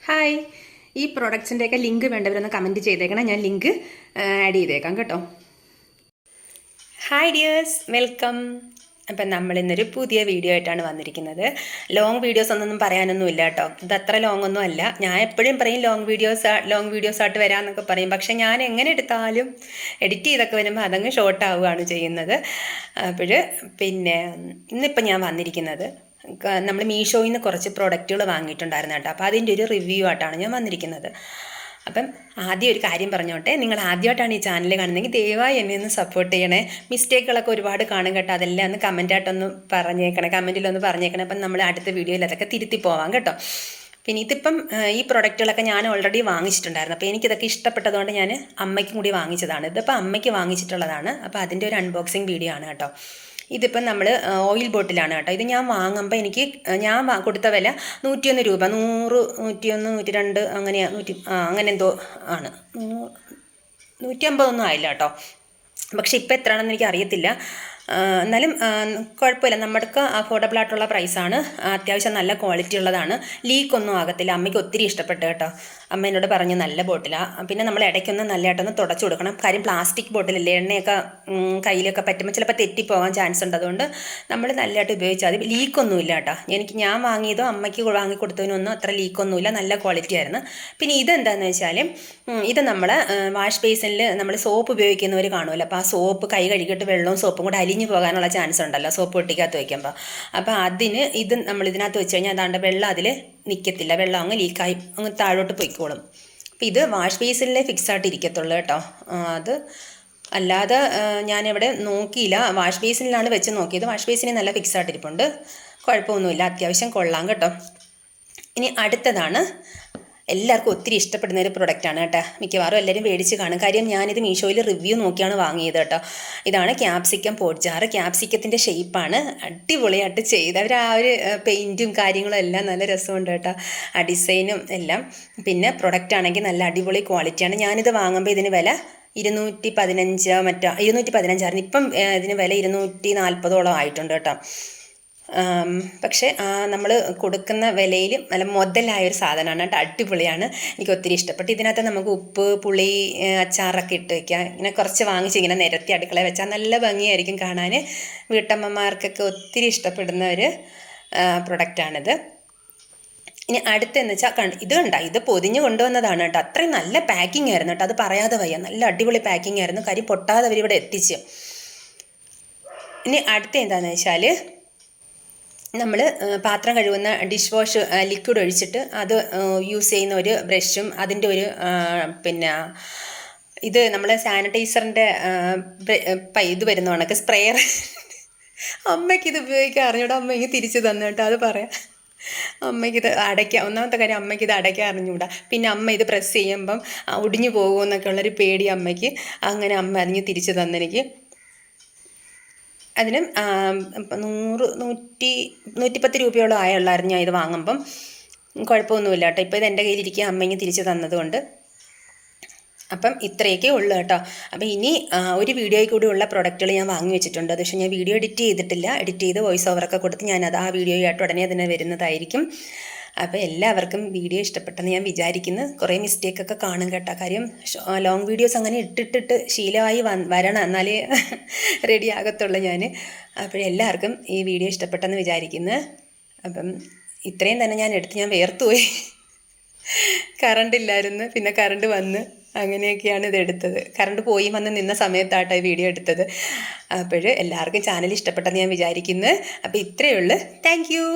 Hi, ഈ പ്രൊഡക്ട്സിൻ്റെയൊക്കെ link വേണ്ടവരൊന്ന് comment ചെയ്തേക്കണം. ഞാൻ ലിങ്ക് ആഡ് ചെയ്തേക്കാം കേട്ടോ. Hi dears, welcome. അപ്പം നമ്മളിന്നൊരു പുതിയ വീഡിയോ ആയിട്ടാണ് വന്നിരിക്കുന്നത്. ലോങ് വീഡിയോസ് ഒന്നും പറയാനൊന്നുമില്ല കേട്ടോ. ഇത് അത്ര ലോങ് ഒന്നും അല്ല. ഞാൻ എപ്പോഴും പറയും ലോങ് വീഡിയോസ് ആയിട്ട് വരാമെന്നൊക്കെ പറയും. പക്ഷെ ഞാൻ എങ്ങനെ എടുത്താലും എഡിറ്റ് ചെയ്തൊക്കെ വരുമ്പോൾ അതങ്ങ് ഷോർട്ട് ആവുകയാണ് ചെയ്യുന്നത്. പിന്നെ ഇന്നിപ്പം ഞാൻ വന്നിരിക്കുന്നത്, നമ്മൾ മീഷോയിൽ നിന്ന് കുറച്ച് പ്രൊഡക്റ്റുകൾ വാങ്ങിയിട്ടുണ്ടായിരുന്നു കേട്ടോ. അപ്പോൾ അതിൻ്റെ ഒരു റിവ്യൂ ആയിട്ടാണ് ഞാൻ വന്നിരിക്കുന്നത്. അപ്പം ആദ്യം ഒരു കാര്യം പറഞ്ഞോട്ടെ, നിങ്ങൾ ആദ്യമായിട്ടാണ് ഈ ചാനൽ കാണുന്നതെങ്കിൽ ദയവായി എന്നെ ഒന്ന് സപ്പോർട്ട് ചെയ്യണേ. മിസ്റ്റേക്കുകളൊക്കെ ഒരുപാട് കാണും കേട്ടോ. അതെല്ലാം ഒന്ന് കമൻറ്റായിട്ടൊന്ന് പറഞ്ഞേക്കണേ, കമൻറ്റിലൊന്ന് പറഞ്ഞേക്കണേ. അപ്പം നമ്മൾ അടുത്ത വീഡിയോയിൽ അതൊക്കെ തിരുത്തി പോവാം കേട്ടോ. പിന്നെ ഇതിപ്പം ഈ പ്രൊഡക്റ്റുകളൊക്കെ ഞാൻ ഓൾറെഡി വാങ്ങിച്ചിട്ടുണ്ടായിരുന്നു. അപ്പോൾ എനിക്കിതൊക്കെ ഇഷ്ടപ്പെട്ടതുകൊണ്ട് ഞാൻ അമ്മയ്ക്കും കൂടി വാങ്ങിച്ചതാണ്. ഇതിപ്പോൾ അമ്മയ്ക്ക് വാങ്ങിച്ചിട്ടുള്ളതാണ്. അപ്പോൾ അതിൻ്റെ ഒരു അൺബോക്സിങ് വീഡിയോ ആണ് കേട്ടോ. ഇതിപ്പം നമ്മൾ ഓയിൽ ബോട്ടിലാണ് കേട്ടോ. ഇത് ഞാൻ വാങ്ങുമ്പോൾ ഞാൻ കൊടുത്ത വില 101 രൂപ, 100, 101, 102 അങ്ങനെ എന്തോ ആണ്. 150 ആയില്ല കേട്ടോ. പക്ഷെ ഇപ്പം എത്രയാണെന്ന് എനിക്ക് അറിയത്തില്ല. എന്നാലും കുഴപ്പമില്ല, നമ്മൾക്ക് അഫോർഡബിൾ ആയിട്ടുള്ള പ്രൈസാണ്. അത്യാവശ്യം നല്ല ക്വാളിറ്റി ഉള്ളതാണ്. ലീക്കൊന്നും ആകത്തില്ല. അമ്മയ്ക്ക് ഒത്തിരി ഇഷ്ടപ്പെട്ടു കേട്ടോ. അമ്മ എന്നോട് പറഞ്ഞു നല്ല ബോട്ടിലാണ്. പിന്നെ നമ്മൾ ഇടയ്ക്കൊന്ന് നല്ലതായിട്ടൊന്ന് തുടച്ചു കൊടുക്കണം. കാര്യം പ്ലാസ്റ്റിക് ബോട്ടിലല്ലേ, എണ്ണയൊക്കെ കയ്യിലൊക്കെ പറ്റുമ്പോൾ ചിലപ്പോൾ തെറ്റിപ്പോകാൻ ചാൻസ് ഉണ്ട്. അതുകൊണ്ട് നമ്മൾ നല്ലതായിട്ട് ഉപയോഗിച്ചാൽ മതി. ലീക്കൊന്നുമില്ല കേട്ടോ. ഞാൻ വാങ്ങിയതോ അമ്മയ്ക്ക് വാങ്ങിക്കൊടുത്തതിനൊന്നും അത്ര ലീക്കൊന്നുമില്ല, നല്ല ക്വാളിറ്റി ആയിരുന്നു. പിന്നെ ഇതെന്താണെന്ന് വെച്ചാൽ, ഇത് നമ്മൾ വാഷ് ബേസിനിൽ നമ്മൾ സോപ്പ് ഉപയോഗിക്കുന്നവർ കാണുമല്ലോ. അപ്പോൾ ആ സോപ്പ് കൈ കഴുകിയിട്ട് വെള്ളവും സോപ്പും കൂടെ അലിഞ്ഞു പോകാനുള്ള ചാൻസ് ഉണ്ടല്ലോ സോപ്പ് പൊട്ടിക്കകത്ത് വയ്ക്കുമ്പോൾ. അപ്പോൾ ഇത് നമ്മൾ ഇതിനകത്ത് വെച്ച് കഴിഞ്ഞാൽ അതാണ്ട് വെള്ളം അതിൽ നിൽക്കത്തില്ല. വെള്ളം അങ്ങ് ലീക്കായി അങ്ങ് താഴോട്ട് പോയിക്കോളും. അപ്പോൾ ഇത് വാഷ് ബേസിനിലേ ഫിക്സ് ആയിട്ട് ഇരിക്കത്തുള്ളൂ കേട്ടോ. അത് അല്ലാതെ ഞാനിവിടെ നോക്കിയില്ല. വാഷ് ബേസിനിലാണ് വെച്ച് നോക്കിയത്. വാഷ് ബേസിന് നല്ല ഫിക്സ് ആയിട്ടിരിപ്പുണ്ട്, കുഴപ്പമൊന്നുമില്ല, അത്യാവശ്യം കൊള്ളാം കേട്ടോ. ഇനി അടുത്തതാണ് എല്ലാവർക്കും ഒത്തിരി ഇഷ്ടപ്പെടുന്ന ഒരു പ്രൊഡക്റ്റാണ് കേട്ടോ. മിക്കവാറും എല്ലാവരും മേടിച്ച് കാണും. കാര്യം ഞാനിത് മീഷോയിൽ റിവ്യൂ നോക്കിയാണ് വാങ്ങിയത് കേട്ടോ. ഇതാണ് ക്യാപ്സിക്കം പോട്ട് ജാർ. ക്യാപ്സിക്കത്തിൻ്റെ ഷേപ്പാണ് അടിപൊളിയായിട്ട് ചെയ്ത്. അവർ ആ ഒരു പെയിൻറ്റും കാര്യങ്ങളും എല്ലാം നല്ല രസമുണ്ട് കേട്ടോ, ആ ഡിസൈനും എല്ലാം. പിന്നെ പ്രൊഡക്റ്റ് ആണെങ്കിൽ നല്ല അടിപൊളി ക്വാളിറ്റിയാണ്. ഞാനിത് വാങ്ങുമ്പോൾ ഇതിന് വില 215 ഇപ്പം ഇതിന് വില 240 ആയിട്ടുണ്ട് കേട്ടോ. പക്ഷേ നമ്മൾ കൊടുക്കുന്ന വിലയിൽ നല്ല മുതലായൊരു സാധനമാണ് കേട്ടോ. അടിപൊളിയാണ്, എനിക്ക് ഒത്തിരി ഇഷ്ടപ്പെട്ടു. ഇതിനകത്ത് നമുക്ക് ഉപ്പ്, പുളി, അച്ചാറൊക്കെ ഇട്ട് വയ്ക്കാം. ഇങ്ങനെ കുറച്ച് വാങ്ങിച്ച് ഇങ്ങനെ നിരത്തി അടുക്കളയിൽ വെച്ചാൽ നല്ല ഭംഗിയായിരിക്കും കാണാൻ. വീട്ടമ്മമാർക്കൊക്കെ ഒത്തിരി ഇഷ്ടപ്പെടുന്ന ഒരു പ്രൊഡക്റ്റാണിത്. ഇനി അടുത്തെന്ന് വെച്ചാൽ ഇത് പൊതിഞ്ഞ് കൊണ്ടുവന്നതാണ് കേട്ടോ. അത്രയും നല്ല പാക്കിംഗ് ആയിരുന്നു കേട്ടോ, അത് പറയാതെ വയ്യ. നല്ല അടിപൊളി പാക്കിംഗ് ആയിരുന്നു, കാര്യം പൊട്ടാതെ അവരിവിടെ എത്തിച്ച്. ഇനി അടുത്ത എന്താണെന്ന് വെച്ചാൽ, നമ്മൾ പാത്രം കഴുകുന്ന ഡിഷ് വാഷ് ലിക്വിഡ് ഒഴിച്ചിട്ട് അത് യൂസ് ചെയ്യുന്ന ഒരു ബ്രഷും അതിൻ്റെ ഒരു പിന്നെ ഇത് നമ്മൾ സാനിറ്റൈസറിൻ്റെ ഇത് വരുന്ന കണക്ക് സ്പ്രെയർ. അമ്മയ്ക്ക് ഇത് ഉപയോഗിക്കാൻ അറിഞ്ഞൂടാ. അമ്മയ്ക്ക് തിരിച്ചു തന്നു കേട്ടോ, അത് പറയാം. അമ്മയ്ക്കിത് ഒന്നാമത്തെ കാര്യം, അമ്മയ്ക്കിത് അടയ്ക്കാൻ അറിഞ്ഞൂടാ. പിന്നെ അമ്മ ഇത് പ്രസ് ചെയ്യുമ്പം ഒടിഞ്ഞു പോകുമെന്നൊക്കെ ഉള്ളൊരു പേടി അമ്മയ്ക്ക്. അങ്ങനെ അമ്മ അതിന് തിരിച്ചു തന്നെനിക്ക്. അതിന് 110 രൂപയോളം ആയുള്ളായിരുന്നു ഞാൻ ഇത് വാങ്ങുമ്പം. കുഴപ്പമൊന്നുമില്ല കേട്ടോ. ഇപ്പോൾ ഇത് എൻ്റെ കയ്യിലിരിക്കുക, അമ്മയ്ക്ക് തിരിച്ച് തന്നതുകൊണ്ട്. അപ്പം ഇത്രയൊക്കെ ഉള്ളു കേട്ടോ. അപ്പം ഇനി ഒരു വീഡിയോയിൽ കൂടി ഉള്ള പ്രൊഡക്റ്റുകൾ ഞാൻ വാങ്ങി വെച്ചിട്ടുണ്ട്. അത് പക്ഷേ ഞാൻ വീഡിയോ എഡിറ്റ് ചെയ്തിട്ടില്ല. എഡിറ്റ് ചെയ്ത് വോയിസ് ഓവറൊക്കെ കൊടുത്ത് ഞാനത് ആ വീഡിയോയായിട്ട് ഉടനെ തന്നെ വരുന്നതായിരിക്കും. അപ്പോൾ എല്ലാവർക്കും വീഡിയോ ഇഷ്ടപ്പെട്ടെന്ന് ഞാൻ വിചാരിക്കുന്നു. കുറേ മിസ്റ്റേക്കൊക്കെ കാണും കേട്ടോ. കാര്യം ലോങ് വീഡിയോസ് അങ്ങനെ ഇട്ടിട്ട് ശീലമായി വരണം, എന്നാലേ റെഡി ആകത്തുള്ളൂ ഞാൻ. അപ്പോഴെല്ലാവർക്കും ഈ വീഡിയോ ഇഷ്ടപ്പെട്ടെന്ന് വിചാരിക്കുന്നു. അപ്പം ഇത്രയും തന്നെ ഞാൻ വേർത്തുപോയി. കറണ്ടില്ലായിരുന്നു, പിന്നെ കറണ്ട് വന്ന് അങ്ങനെയൊക്കെയാണ് ഇതെടുത്തത്. കറണ്ട് പോയി വന്ന് നിന്ന സമയത്താട്ടോ ഈ വീഡിയോ എടുത്തത്. എല്ലാവർക്കും ചാനൽ ഇഷ്ടപ്പെട്ടെന്ന് ഞാൻ വിചാരിക്കുന്നു. അപ്പോൾ ഇത്രയേ ഉള്ളൂ. Thank you.